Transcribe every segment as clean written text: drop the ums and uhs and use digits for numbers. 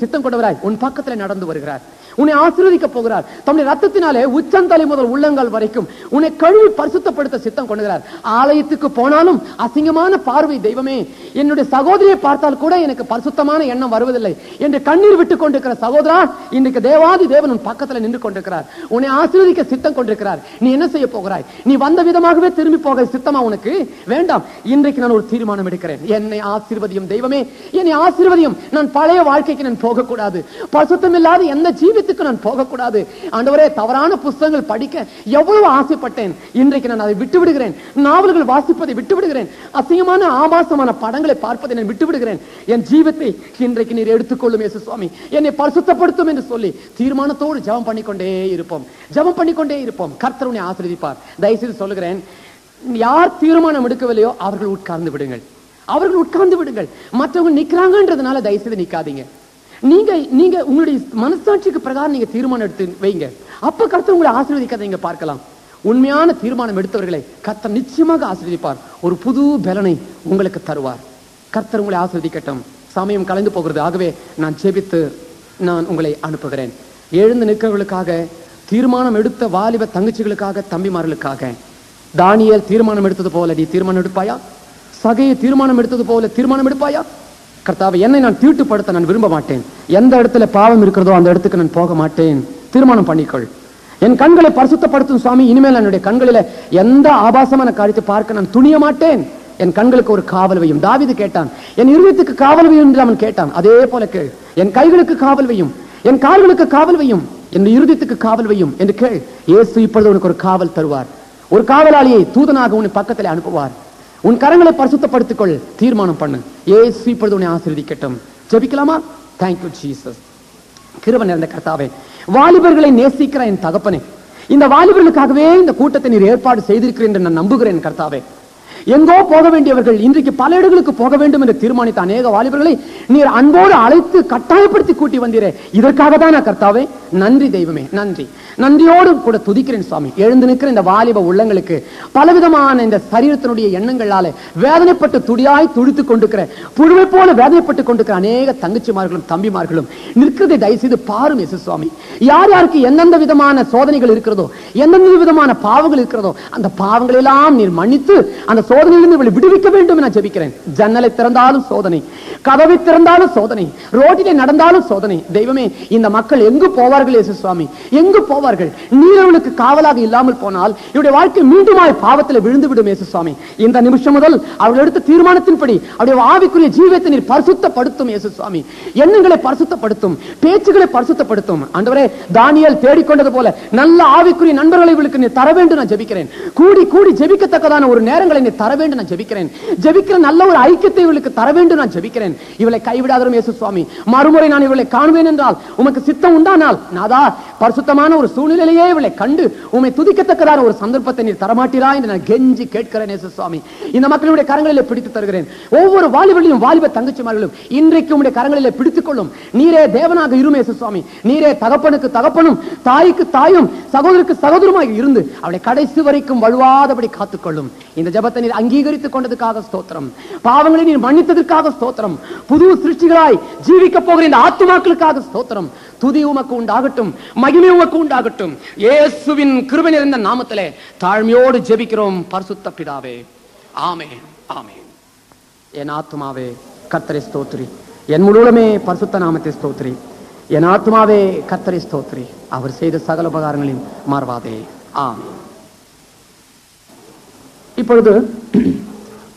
சித்தம் கொண்டவராய் உன் பக்கத்தில் நடந்து வருகிறார். உன்னை ஆசீர்வதிக்க போகிறார். தம்முடைய ரத்தத்தினாலே உச்சந்தலை முதல் உள்ளங்கால் வரைக்கும் உன்னை கழுவி பரிசுத்தப்படுத்த சித்தம் கொண்டுகிறார். ஆலயத்துக்கு போனாலும் அசிங்கமான பார்வை, தெய்வமே என்னுடைய சகோதரியை பார்த்தால் கூட எனக்கு பரிசுத்தமான எண்ணம் வருவதில்லை என்று கண்ணீர் விட்டுக் கொண்டிருக்கிற சகோதரா, இன்றைக்கு தேவாதி தேவன் உன் பக்கத்தில் நின்று கொண்டிருக்கிறார். உன்னை ஆசீர்வதிக்க சித்தம் கொண்டிருக்கிறார். நீ என்ன செய்ய போகிறாய்? நீ வந்த விதமாகவே திரும்பி போக சித்தமா உனக்கு? வேண்டாம். இன்றைக்கு நான் ஒரு தீர்மானம் எடுக்கிறேன். என்னை ஆசீர்வதியும் தெய்வமே, என்னை ஆசீர்வதியும். நான் பழைய வாழ்க்கைக்கு நான் போகக்கூடாது. பரிசுத்தம் இல்லாத எந்த ஜீவித்துக்கு நான் போகக்கூடாது. ஆண்டவரே, தவறான புத்தகங்கள் படிக்க எவ்வளவு ஆசைப்பட்டேன். இன்றைக்கு நான் அதை விட்டு விடுகிறேன். நாவல்கள் வாசிப்பதை விட்டு விடுகிறேன். அசிங்கமான ஆபாசமான படங்களை பார்ப்பதை நான் விட்டு விடுகிறேன். என் ஜீவத்தை இன்றைக்கு நீர் எடுத்துக்கொள்ளும் இயேசு சுவாமி, என்னை பரிசுத்தப்படுத்தும் என்று சொல்லி தீர்மானத்தோடு ஜெபம் பண்ணிக்கொண்டே இருப்போம். ஜெபம் பண்ணிக்கொண்டே இருப்போம். கர்த்தர் உன்னை ஆசீர்வதிப்பார். தயவுசெய்து சொல்லுகிறேன், யார் தீர்மானம் எடுக்கவில்லையோ அவர்கள் உட்கார்ந்து விடுங்கள். அவர்கள் உட்கார்ந்து விடுங்கள். மற்றவங்க நிக்கிறாங்கன்றதுனால தயவுசெய்து நிக்காதீங்க. நீங்க உங்களுடைய மனசாட்சிக்கு பிரகாரம் நீங்க தீர்மானம் எடுத்து வைங்க. அப்ப கர்த்தர் உங்களை ஆசீர்வதிக்கதை நீங்க பார்க்கலாம். உண்மையான தீர்மானம் எடுத்தவர்களை கர்த்தர் நிச்சயமாக ஆசீர்வதிப்பார். ஒரு புது பலனை உங்களுக்கு தருவார். கர்த்தர் உங்களை ஆசீர்வதிக்கட்டும். சமயம் கலந்து போகிறது. ஆகவே நான் ஜெபித்து நான் உங்களை அனுப்புகிறேன். எழுந்து நிற்கிறவர்களுக்காக, தீர்மானம் எடுத்த வாலிப தங்கச்சிகளுக்காக, தம்பிமார்களுக்காக, தானியேல் தீர்மானம் எடுத்தது போல நீ தீர்மானம் எடுப்பாயா? சகையை தீர்மானம் எடுத்தது போல தீர்மானம் எடுப்பாயா? கர்த்தாவே, என்னை நான் தீட்டுப்படுத்த நான் விரும்ப மாட்டேன். எந்த இடத்துல பாவம் இருக்கிறதோ அந்த இடத்துக்கு நான் போக மாட்டேன். தீர்மானம் பண்ணிக்கொள். என் கண்களை பரிசுத்தப்படுத்தும் சுவாமி. இனிமேல் என்னுடைய கண்களில எந்த ஆபாசமான காரியத்தை பார்க்க நான் துணிய மாட்டேன். என் கண்களுக்கு ஒரு காவல் வையும். தாவீது கேட்டான், என் இருதயத்துக்கு காவல் வையும் என்று அவன் கேட்டான். அதே போல கேள். என் கைகளுக்கு காவல் வையும், என் கால்களுக்கு காவல் வையும், என் இருதயத்துக்கு காவல் வையும் என்று கேள். இயேசு இப்பொழுது உனக்கு ஒரு காவல் தருவார். ஒரு காவலாளியை தூதனாக உன் பக்கத்தில் அனுப்புவார். உன் கரங்களை பரிசுத்தப்படுத்திக் கொள். தீர்மானம் பண்ணு. இயேசு இப்பொழுது உன்னை ஆசீர்வதிக்கட்டும். ஜெபிக்கலாமா? Thank you Jesus. கிருபை நிறைந்த கர்த்தாவே, வாலிபர்களை நேசிக்கிற என் தகப்பனே, இந்த வாலிபர்களுக்காகவே இந்த கூட்டத்தை நீர் ஏற்பாடு செய்திருக்கிறேன் என்று நான் நம்புகிறேன் கர்த்தாவே. எங்கோ போக வேண்டியவர்கள் இன்றைக்கு பல இடங்களுக்கு போக வேண்டும் என்று தீர்மானித்த அநேக வாலிபர்களை நீர் அன்போடு அழைத்து கட்டாயப்படுத்தி கூட்டி வந்தீரே. இதற்காக தான் கர்த்தாவே, நன்றி தெய்வமே, நன்றி. நன்றியோடு கூட துதிக்கிறேன் சுவாமி. எழுந்து நிற்கிற இந்த வாலிப உள்ளங்களுக்கு பலவிதமான இந்த சரீரத்தினுடைய எண்ணங்களால வேதனைப்பட்டு துடியாய் துடித்துக் கொண்டிருக்கிற, புழுவை போல வேதனைப்பட்டுக் கொண்டிருக்கிற அநேக தங்கச்சிமார்களும் தம்பிமார்களும் நிற்கிறதை தயவு செய்து பாரும் இயேசு சுவாமி. யார் யாருக்கு எந்தெந்த விதமான சோதனைகள் இருக்கிறதோ, எந்தெந்த விதமான பாவங்கள் இருக்கிறதோ, அந்த பாவங்கள் எல்லாம் நீர் மன்னித்து அந்த சோதனையிலிருந்து விடுவிக்க வேண்டும் என ஜெபிக்கிறேன். ஜன்னலை திறந்தாலும் சோதனை, கதவை திறந்தாலும் சோதனை, ரோட்டிலே நடந்தாலும் சோதனை. தெய்வமே, இந்த மக்கள் எங்கு போவார்கள் இயேசு சுவாமி? எங்கு போவார்கள்? நீரவளுக்கு காவலாக இல்லாமல் போனால் இவருடைய வாழ்க்கை மீண்டுமாய் பாவத்தில் விழுந்து விடும் இயேசு சுவாமி. இந்த நிமிஷம் முதல் அவர்கள் எடுத்த தீர்மானத்தின்படி அவருடைய ஆவிக்குரிய ஜீவியத்தை நீர் பரிசுத்தப்படுத்தும் இயேசு சுவாமி. எண்ணங்களை பரிசுத்தப்படுத்தும், பேச்சுகளை பரிசுத்தப்படுத்தும். ஆண்டவரே, தானியேல் தேடிக்கொண்டது போல நல்ல ஆவிக்குரிய நண்பர்களை இவளுக்கு நீர் தர வேண்டும் நான் ஜெபிக்கிறேன். கூடி கூடி ஜெபிக்கத்தக்கதான ஒரு நேரங்களை நீர் தர வேண்டும் நான் ஜெபிக்கிறேன். ஜெபிக்கிற நல்ல ஒரு ஐக்கியத்தை இவளுக்கு தர வேண்டும் நான் ஜெபிக்கிறேன். இவளை கைவிடாதரும் இயேசு சுவாமி. மறுமுறை நான் இவளை காணுவேன் என்றால் உமக்கு சித்தம் உண்டானால் நாதா, பரிசுத்தமான ஒரு சூழ்நிலையிலேயே இவளை கண்டு உம்மை துதிக்கத்தக்கதான ஒரு சந்தர்ப்பத்தை நீர் தரமாட்டீரா என்று நான் கெஞ்சி கேட்கிறேன் இயேசு சுவாமி. இந்த மக்களுடைய கரங்களிலே பிடித்து தருகிறேன். ஒவ்வொரு வாலிபர்களையும் வாலிப தங்கச்சிமார்களும் இன்றைக்கு உம்முடைய கரங்களிலே பிடித்துக் கொள்ளும். நீரே தேவனாக இரும் இயேசு சுவாமி. நீரே தகப்பனுக்கு தகப்பனும், தாய்க்கு தாயும், சகோதரருக்கு சகோதரமாக இருந்து அவளை கடைசி வரைக்கும் வழுவாதபடி காத்துக்கொள்ளும். இந்த ஜெபத்தை நீர் அங்கீகரித்துக் கொண்டதுக்காக ஸ்தோத்திரம். பாவங்களை நீர் மன்னித்ததற்காக ஸ்தோத்திரம். புது சிருஷ்டிகளாய் ஜீவிக்க போகிற இந்த ஆத்துமாக்களுக்காக ஸ்தோத்திரம். துதி உமக்கு உண்டாகட்டும், மகிமை உமக்கு உண்டாகட்டும். இயேசுவின் கிருபை நிறைந்த நாமத்திலே தாழ்மையோடு ஜெபிக்கிறோம் பரிசுத்த பிதாவே. ஆமென், ஆமென். என் ஆத்துமாவே கர்த்தரை ஸ்தோத்திரி, என் முழுவதுமே பரிசுத்த நாமத்தை ஸ்தோத்திரி. என் ஆத்துமாவே கர்த்தரை ஸ்தோத்திரி, அவர் செய்த சகல உபகாரங்களின் மார்வாதே. ஆமென். இப்பொழுது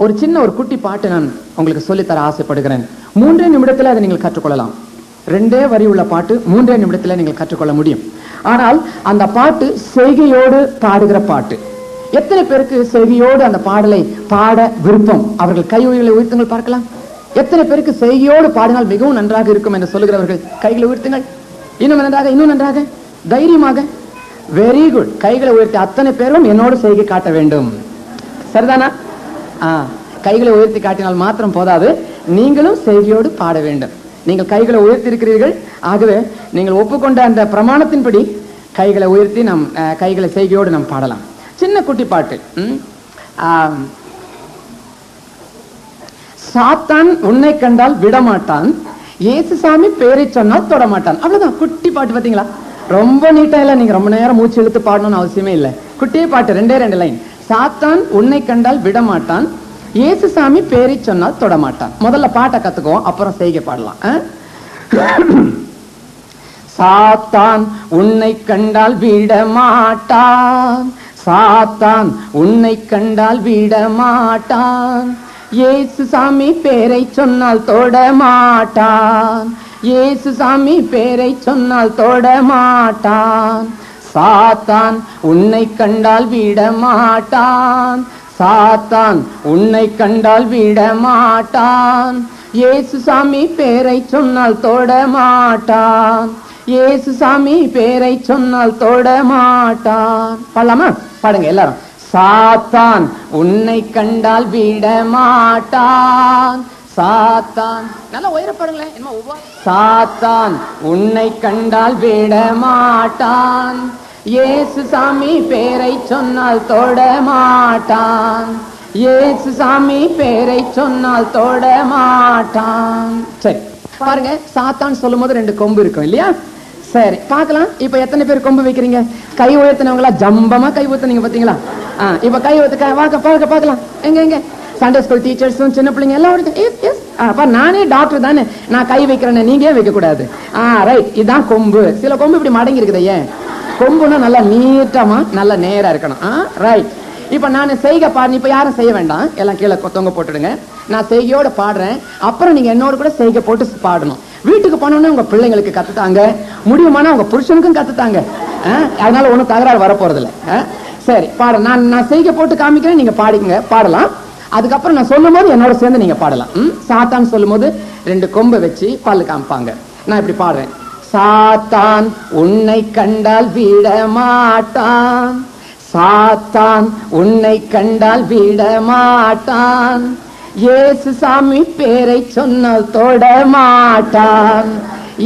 ஒரு சின்ன ஒரு குட்டி பாட்டு நான் உங்களுக்கு சொல்லித்தர ஆசைப்படுகிறேன். 3 நிமிடத்தில் அதை நீங்கள் கற்றுக்கொள்ளலாம். 2 வரி உள்ள பாட்டு 3 நிமிடத்தில் நீங்கள் கற்றுக்கொள்ள முடியும். ஆனால் அந்த பாட்டு செய்கையோடு பாடுகிற பாட்டு. எத்தனை பேருக்கு செய்கையோடு அந்த பாடலை பாட விருப்பம்? அவர்கள் கைகளை உயர்த்துங்கள் பார்க்கலாம். எத்தனை பேருக்கு செய்கையோடு பாடினால் மிகவும் நன்றாக இருக்கும் என்று சொல்லுகிறவர்கள் கைகளை உயர்த்துங்கள். இன்னும் நன்றாக, இன்னும் நன்றாக, தைரியமாக. Very good. கைகளை உயர்த்தி அத்தனை பேரும் என்னோடு செய்கை காட்ட வேண்டும். சரிதானா? கைகளை உயர்த்தி காட்டினால் மாத்திரம் போதாது, நீங்களும் செய்கையோடு பாட வேண்டும். நீங்கள் கைகளை உயர்த்தி இருக்கிறீர்கள். ஆகவே நீங்கள் ஒப்புக்கொண்ட அந்த பிரமாணத்தின்படி கைகளை உயர்த்தி நம் கைகளை செய்கையோடு நாம் பாடலாம். சின்ன குட்டி பாட்டு. சாத்தான் உன்னை கண்டால் விடமாட்டான், இயேசுசாமி பேரை சொன்னால் தொட மாட்டான். அவ்வளவுதான், குட்டி பாட்டு. பாத்தீங்களா, ரொம்ப நீட்டா இல்ல. நீங்க ரொம்ப நேரம் மூச்சு இழுத்து பாடணும்னு அவசியமே இல்லை. குட்டியே பாட்டு, 2 லைன். சாத்தான் உன்னை கண்டால் விட மாட்டான், இயேசுசாமி பேரை சொன்னால் தொட மாட்டான். முதல்ல பாட்டை கத்துக்குவோம், அப்புறம் செய்கை பாடலாம். சாத்தான் உன்னை கண்டால் விட மாட்டான், சாத்தான் உன்னை கண்டால் விட மாட்டான், இயேசுசாமி பேரை சொன்னால் தொட மாட்டான், இயேசுசாமி பேரை சொன்னால் தொட மாட்டான். சாத்தான் உன்னை கண்டால் விட மாட்டான், சாத்தான் உன்னை கண்டால் விட மாட்டான், இயேசுசாமி பேரை சொன்னால் தொட மாட்டான், இயேசுசாமி பேரை சொன்னால் தொட மாட்டான். பாடலாமா? பாடுங்க எல்லாரும். சாத்தான் உன்னை கண்டால் விட மாட்டான், சாத்தான். நல்லா உயரப்படுங்களேன். சாத்தான் உன்னை கண்டால் விட மாட்டான், இயேசுசாமி பேரை சொன்னால் தொட மாட்டான், இயேசுசாமி பேரை சொன்னால் தொட மாட்டான். சரி பாருங்க, சாத்தான் சொல்லும் போது 2 கொம்பு இருக்கும் இல்லையா? சரி பார்க்கலாம். இப்ப எத்தனை பேர் கொம்பு வைக்கிறீங்க? கை உயர்த்தினவங்களா ஜம்பமா கை ஊத்துனீங்க பாத்தீங்களா? இப்ப கை ஊத்து பார்க்கலாம். எங்க சண்டே ஸ்கூல் டீச்சர்ஸும் சின்ன பிள்ளைங்க எல்லாம் நானே டாக்டர் தானே, நான் கை வைக்கிறேன்னு நீங்க ஏன் வைக்க கூடாது? ரைட், இதுதான் கொம்பு. சில கொம்பு இப்படி மடங்கி இருக்குது. ஏன்? கொம்புனா நல்லா நீட்டமா நல்லா நேரா இருக்கணும். ரைட். இப்ப நான் செய்கை பாடு. இப்ப யாரும் செய்ய வேண்டாம், எல்லாம் கீழே தொங்க போட்டுடுங்க. நான் செய்கையோட பாடுறேன், அப்புறம் நீங்க என்னோட கூட செய்கை போட்டு பாடணும். வீட்டுக்கு போனோம்னா உங்க பிள்ளைங்களுக்கு கத்துத்தாங்க, முடியுமானா உங்க புருஷனுக்கும் கத்துத்தாங்க. அதனால ஒண்ணும் தகராறு வரப்போறது இல்ல. சரி பாடு. நான் செய்கை போட்டு காமிக்கிறேன், நீங்க பாடிங்க, பாடலாம். அதுக்கப்புறம் நான் சொல்லும் போது என்னோட சேர்ந்து நீங்க பாடலாம். சாத்தான் சொல்லும் போது 2 கொம்பு வச்சு பல்லு காமிப்பாங்க. நான் இப்படி பாடுறேன். சாத்தான் உன்னை கண்டால் விட மாட்டான், சாத்தான் உன்னை கண்டால் விட மாட்டான், இயேசுசாமி பேரை சொன்னால் தொட மாட்டான்,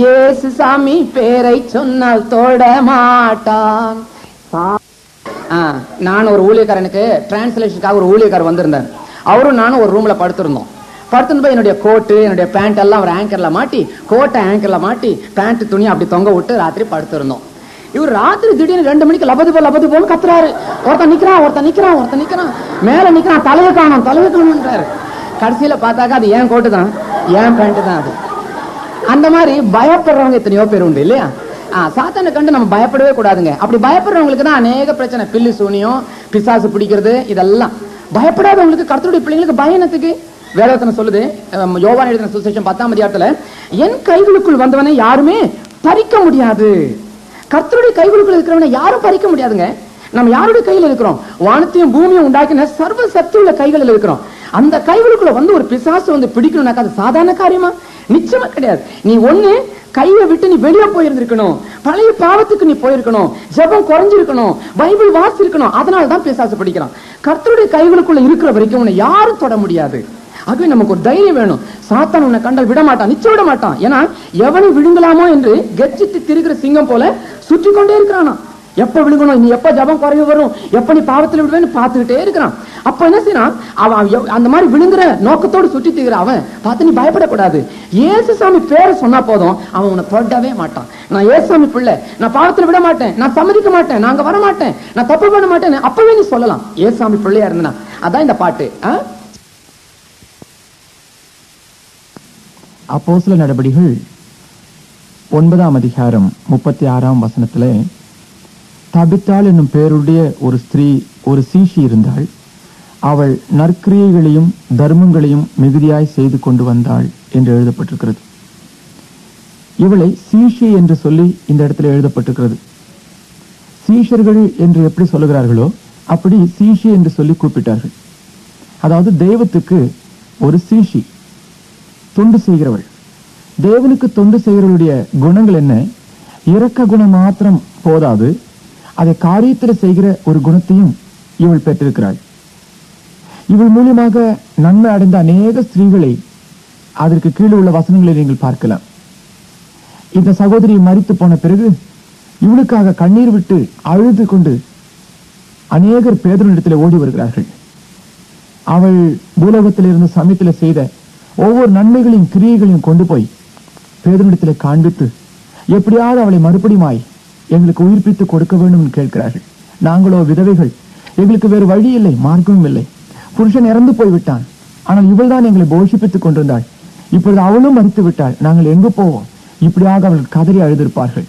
இயேசுசாமி பேரை சொன்னால் தொட மாட்டான். நான் ஒரு ஊழியக்காரனுக்கு டிரான்ஸ்லேஷனுக்காக ஒரு ஊழியக்காரர் வந்திருந்தார். அவரும் நானும் ஒரு ரூம்ல படுத்திருந்தோம். படுத்துன்னு என்னுடைய கோட்டு என்னுடைய பேண்ட் எல்லாம் ஒரு ஆங்கர்ல மாட்டி, கோட்டை ஆங்கர்ல மாட்டி, பேண்ட் துணி அப்படி தொங்க விட்டு ராத்திரி படுத்திருந்தோம். இவர் ராத்திரி திடீர்னு 2 மணிக்கு லபது போன்னு கத்துறாரு. ஒருத்தன் நிக்கிறான், மேல நிக்கிறான், தலையை காணும்ன்றாரு. கடைசியில பார்த்தாக்கா அது ஏன் கோட்டு தான், ஏன் பேண்ட் தான் அது. அந்த மாதிரி பயப்படுறவங்க எத்தனையோ பேர் உண்டு இல்லையா? சாத்தானை கண்டு நம்ம பயப்படவே கூடாதுங்க. அப்படி பயப்படுறவங்களுக்கு தான் அநேக பிரச்சனை. பில்லு சூனியம், பிசாசு பிடிக்கிறது, இதெல்லாம். பயப்படாதவங்களுக்கு, கர்த்தருடைய பிள்ளைங்களுக்கு பயனத்துக்கு வேதவசனம் சொல்லுது. யோவான் எழுதின சுவிசேஷம் 10ஆம் அதிகாரத்துல, என் கைகளுக்குள் வந்தவனை யாருமே பறிக்க முடியாது. கர்த்தருடைய கைகளுக்குள் இருக்கிறவனை யாரும் பறிக்க முடியாதுங்க. நம்ம யாருடைய கையில் இருக்கிறோம்? வானத்தையும் பூமியும் உண்டாக்கின சர்வ சக்தி உள்ள கைகளில் இருக்கிறோம். அந்த கைகளுக்குள்ள வந்து ஒரு பிசாசு வந்து பிடிக்கணும்னாக்கா அது சாதாரண காரியமா? நிச்சயமா கிடையாது. நீ ஒண்ணு கையை விட்டு நீ வெளியே போயிருந்திருக்கணும், பழைய பாவத்துக்கு நீ போயிருக்கணும், ஜெபம் குறைஞ்சிருக்கணும், பைபிள் வாசிச்சிருக்கணும். அதனாலதான் பிசாசு பிடிக்கிறான். கர்த்தருடைய கைகளுக்குள்ள இருக்கிற வரைக்கும் உன்னை யாரும் தொட முடியாது. ஆகவே நமக்கு ஒரு தைரியம் வேணும். சாத்தான் உன்னை கண்டால் விட மாட்டான், நிச்சயம் விட மாட்டான். ஏன்னா எவனை விழுங்கலாமோ என்று கெர்ச்சித்து திரிகிற சிங்கம் போல சுற்றி கொண்டே இருக்கிறானா. எப்ப விழுங்கணும், நீ எப்ப ஜபம் குறைவு வரும், எப்ப நீ பாவத்தில் விடுவேன்னு பார்த்துக்கிட்டே இருக்கிறான். அப்ப என்ன செய்யறான்? அவன் அந்த மாதிரி விழுங்குற நோக்கத்தோடு சுற்றி திரிகிற அவன் பார்த்து நீ பயப்படக்கூடாது. இயேசுசாமி பேரை சொன்னா போதும், அவன் உன்னை தொடவே மாட்டான். நான் இயேசுசாமி பிள்ளை, நான் பாவத்தில் விட மாட்டேன், நான் சம்மதிக்க மாட்டேன், நான் அங்க வர மாட்டேன், நான் தப்பு பண்ண மாட்டேன், அப்பவே நீ சொல்லலாம் இயேசுசாமி பிள்ளையா இருந்தா. அதான் இந்த பாட்டு. அப்போஸ்தல நடபடிகள் 9ஆம் அதிகாரம் 36ஆம் வசனத்திலே, தபித்தாள் என்னும் பெயருடைய ஒரு ஸ்திரீ, ஒரு சீஷி இருந்தாள். அவள் நற்கிரியைகளையும் தர்மங்களையும் மிகுதியாய் செய்து கொண்டு வந்தாள் என்று எழுதப்பட்டிருக்கிறது. இவளை சீஷி என்று சொல்லி இந்த இடத்துல எழுதப்பட்டிருக்கிறது. சீஷர்கள் என்று எப்படி சொல்லுகிறார்களோ அப்படி சீஷி என்று சொல்லி கூப்பிட்டார்கள். அதாவது தெய்வத்துக்கு ஒரு சீஷி, தொண்டு செய்கிறவள். தேவனுக்கு தொண்டு செய்கிறவளுடைய குணங்கள் என்ன? இரக்க குணம் மாத்திரம் போதாது, அதை காரியத்தில் செய்கிற ஒரு குணத்தையும் இவள் பெற்றிருக்கிறாள். இவள் மூலியமாக நன்மை அடைந்த அநேக ஸ்திரீகளை அதற்கு கீழே உள்ள வசனங்களை நீங்கள் பார்க்கலாம். இந்த சகோதரி மரித்து போன பிறகு இவளுக்காக கண்ணீர் விட்டு அழுது கொண்டு அநேகர் பேதுருவினிடத்தில் ஓடி வருகிறார்கள். அவள் பூலோகத்தில் இருந்து சமயத்தில் செய்த ஒவ்வொரு நன்மைகளையும் கிரியைகளையும் கொண்டு போய் பேதுருவிடத்திலே காண்பித்து எப்படியாவது அவளை மறுபடியுமாய் எங்களுக்கு உயிர்ப்பித்து கொடுக்க வேண்டும் என்று கேட்கிறார்கள். நாங்களோ விதவைகள், எங்களுக்கு வேறு வழி இல்லை, மார்க்கமும் இல்லை. புருஷன் இறந்து போய்விட்டான், ஆனால் இவள் தான் எங்களை போஷிப்பித்துக் கொண்டிருந்தாள். இப்பொழுது அவளும் மரித்து விட்டாள், நாங்கள் எங்கு போவோம்? இப்படியாக அவள் கதறி அழுதிருப்பார்கள்.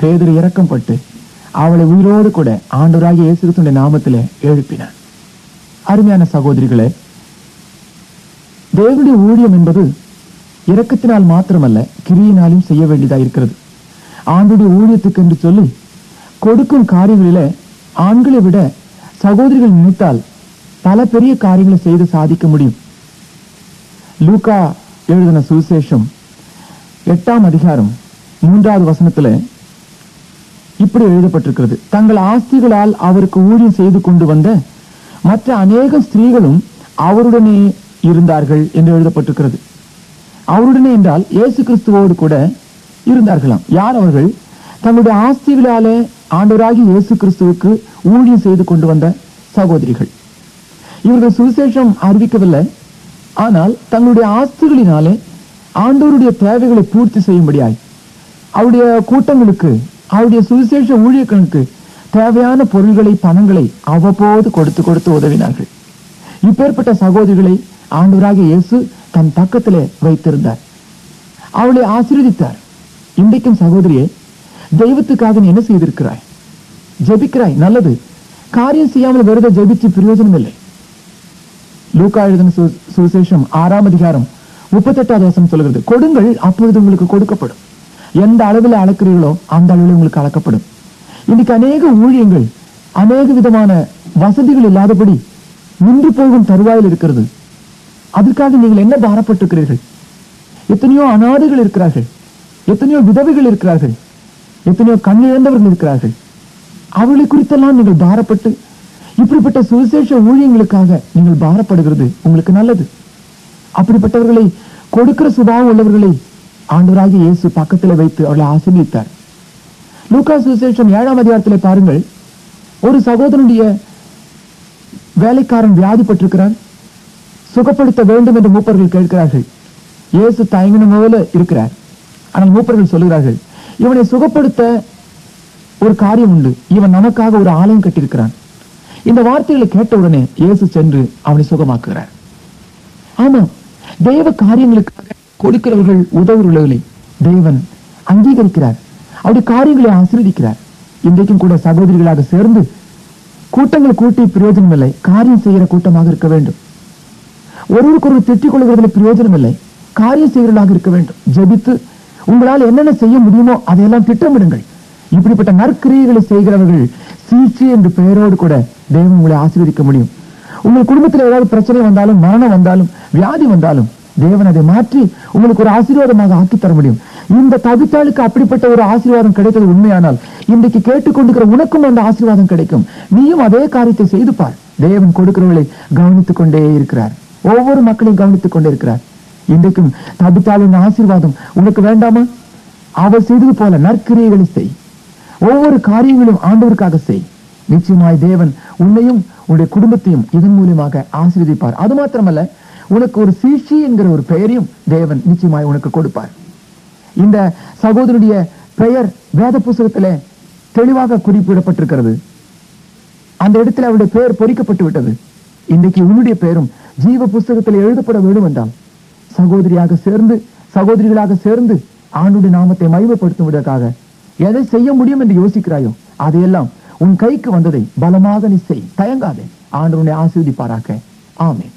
பேதுரு இரக்கம்பட்டு அவளை உயிரோடு கூட ஆண்டவராகிய இயேசு கிறிஸ்துவின் நாமத்திலே எழுப்பினார். அருமையான சகோதரிகளே, தேவனுடைய ஊழியம் என்பது இரக்கத்தினால் மாத்திரமல்ல, கிரியினாலும் செய்ய வேண்டியதாக இருக்கிறது. ஆண்டுடைய ஊழியத்துக்கு என்று சொல்லி கொடுக்கும் காரியங்களிலே ஆண்களை விட சகோதரிகள் நினைத்தால் பல பெரிய காரியங்களை செய்து சாதிக்க முடியும். லூக்கா எழுதின சுவிசேஷம் 8ஆம் அதிகாரம் 3வது வசனத்துல இப்படி எழுதப்பட்டிருக்கிறது. தங்கள் ஆஸ்திகளால் அவருக்கு ஊழியம் செய்து கொண்டு வந்த மற்ற அநேக ஸ்திரீகளும் அவருடனே இருந்தார்கள் என்று எழுதப்பட்டிருக்கிறது. அவருடனே என்றால் இயேசு கிறிஸ்துவோடு கூட இருந்தார்களாம். யார் அவர்கள்? தங்களுடைய ஆஸ்திகளாலே ஆண்டவராகிய இயேசு கிறிஸ்துவுக்கு ஊழியம் செய்து கொண்டு வந்த சகோதரிகள். இவர்கள் சுவிசேஷம் அறிவிக்கவில்லை, ஆனால் தங்களுடைய ஆஸ்திகளினாலே ஆண்டவருடைய தேவைகளை பூர்த்தி செய்யும்படியாய் அவருடைய கூட்டங்களுக்கு, அவருடைய சுவிசேஷ ஊழியர்களுக்கு தேவையான பொருள்களை, பணங்களை அவ்வப்போது கொடுத்து உதவினார்கள். இப்பேற்பட்ட சகோதரிகளை ஆண்டவராகிய இயேசு தன் பக்கத்திலே வைத்திருந்தார், அவளை ஆசீர்வதித்தார். இன்றைக்கும் சகோதரியே, தெய்வத்துக்காக நீ என்ன செய்திருக்கிறாய்? ஜெபிக்கிறாய், நல்லது. காரியம் செய்யாமல் வெறுத ஜெபிச்சு பிரயோஜனம் இல்லை. லூக்கா எழுதின சுவிசேஷம் 6ஆம் அதிகாரம் 38வது வசனம் சொல்கிறது, கொடுங்கள், அப்பொழுது உங்களுக்கு கொடுக்கப்படும். எந்த அளவில் அளக்கிறீர்களோ அந்த அளவில் உங்களுக்கு அளக்கப்படும். இன்னைக்கு அநேக ஊழியங்கள் அநேக விதமான வசதிகள் இல்லாதபடி நின்று போகும் தருவாயில் இருக்கிறது. அதற்காக நீங்கள் என்ன பாரப்பட்டிருக்கிறீர்கள்? எத்தனையோ அநாதைகள் இருக்கிறார்கள், எத்தனையோ விதவைகள் இருக்கிறார்கள், எத்தனையோ கண்ணிழந்தவர்கள் இருக்கிறார்கள். அவர்களை குறித்தெல்லாம் நீங்கள் பாரப்பட்டு இப்படிப்பட்ட சுவிசேஷ ஊழியங்களுக்காக நீங்கள் பாரப்படுகிறது உங்களுக்கு நல்லது. அப்படிப்பட்டவர்களை கொடுக்கிற சுபாவம் உள்ளவர்களை ஆண்டவராகிய இயேசு பக்கத்தில் வைத்து அவளை ஆசீர்வதித்தார். லூக்கா சுவிசேஷம் 7ஆம் அதிகாரத்தில் பாருங்கள், ஒரு சகோதரனுடைய வேலைக்காரன் வியாதிப்பட்டிருக்கிறான், சுகப்படுத்த வேண்டும் என்று மூப்பர்கள் கேட்கிறார்கள். இயேசு தயங்கின போல இருக்கிறார். ஆனால் மூப்பர்கள் சொல்லுகிறார்கள், இவனை சுகப்படுத்த ஒரு காரியம் உண்டு, இவன் நமக்காக ஒரு ஆலயம் கட்டியிருக்கிறான். இந்த வார்த்தைகளை கேட்டவுடனே இயேசு சென்று அவனை சுகமாக்குகிறார். ஆமா, தேவ காரியங்களுக்காக கொடுக்கிறவர்கள், உதவுறவர்களை தேவன் அங்கீகரிக்கிறார், அவருடைய காரியங்களை ஆசீர்வதிக்கிறார். இன்றைக்கும் கூட சகோதரிகளாக சேர்ந்து கூட்டங்கள் கூட்டி பிரயோஜனம் இல்லை, காரியம் செய்கிற கூட்டமாக இருக்க வேண்டும். ஒருவருக்கொருவர் திட்டிக் கொள்கிறதில் பிரயோஜனம் இல்லை, காரியம் செய்கிறவர்களாக இருக்க வேண்டும். ஜெபித்து உங்களால் என்னென்ன செய்ய முடியுமோ அதையெல்லாம் திட்டமிடுங்கள். இப்படிப்பட்ட நற்கிரியைகளை செய்கிறவர்கள் சீச்சி என்று பெயரோடு கூட தேவன் உங்களை ஆசீர்வதிக்க முடியும். உங்கள் குடும்பத்தில் ஏதாவது பிரச்சனை வந்தாலும், மரணம் வந்தாலும், வியாதி வந்தாலும் தேவன் அதை மாற்றி உங்களுக்கு ஒரு ஆசீர்வாதமாக ஆக்கி தர முடியும். இந்த தபித்தாளுக்கு அப்படிப்பட்ட ஒரு ஆசீர்வாதம் கிடைத்தது உண்மையானால் இன்றைக்கு கேட்டுக்கொண்டிருக்கிற உனக்கும் அந்த ஆசீர்வாதம் கிடைக்கும். நீயும் அதே காரியத்தை செய்து பார். தேவன் கொடுக்கிறவர்களை கவனித்துக் கொண்டே இருக்கிறார், ஒவ்வொரு மக்களையும் கவனித்துக் கொண்டே இருக்கிறார். இன்றைக்கும் தபித்தாளின் ஆசீர்வாதம் உனக்கு வேண்டாமா? அவர் செய்தது போல நற்கிரியைகளை செய், ஒவ்வொரு காரியங்களும் ஆண்டவருக்காக செய். நிச்சயமாய் தேவன் உன்னையும் உன்னுடைய குடும்பத்தையும் இதன் மூலமாக ஆசீர்வதிப்பார். அது மாத்திரமல்ல, உனக்கு ஒரு சீஷி என்கிற ஒரு பெயரையும் தேவன் நிச்சயமாய் உனக்கு கொடுப்பார். இந்த சகோதரனுடைய பெயர் வேத புத்தகத்திலே தெளிவாக குறிப்பிடப்பட்டிருக்கிறது. அந்த இடத்துல அவருடைய பெயர் பொறிக்கப்பட்டு விட்டது. இன்றைக்கு உன்னுடைய பெயரும் ஜீவ புஸ்தகத்தில் எழுதப்பட வேண்டும் என்றால் சகோதரியாக சேர்ந்து, சகோதரிகளாக சேர்ந்து ஆண்டுடைய நாமத்தை மகிமைப்படுத்துவதற்காக எதை செய்ய முடியும் என்று யோசிக்கிறாயோ அதையெல்லாம் உன் கைக்கு வந்ததை பலமாக நீ செய், தயங்காதே. ஆண்டவனை ஆசீர்வதிப்பாராக. ஆமென்.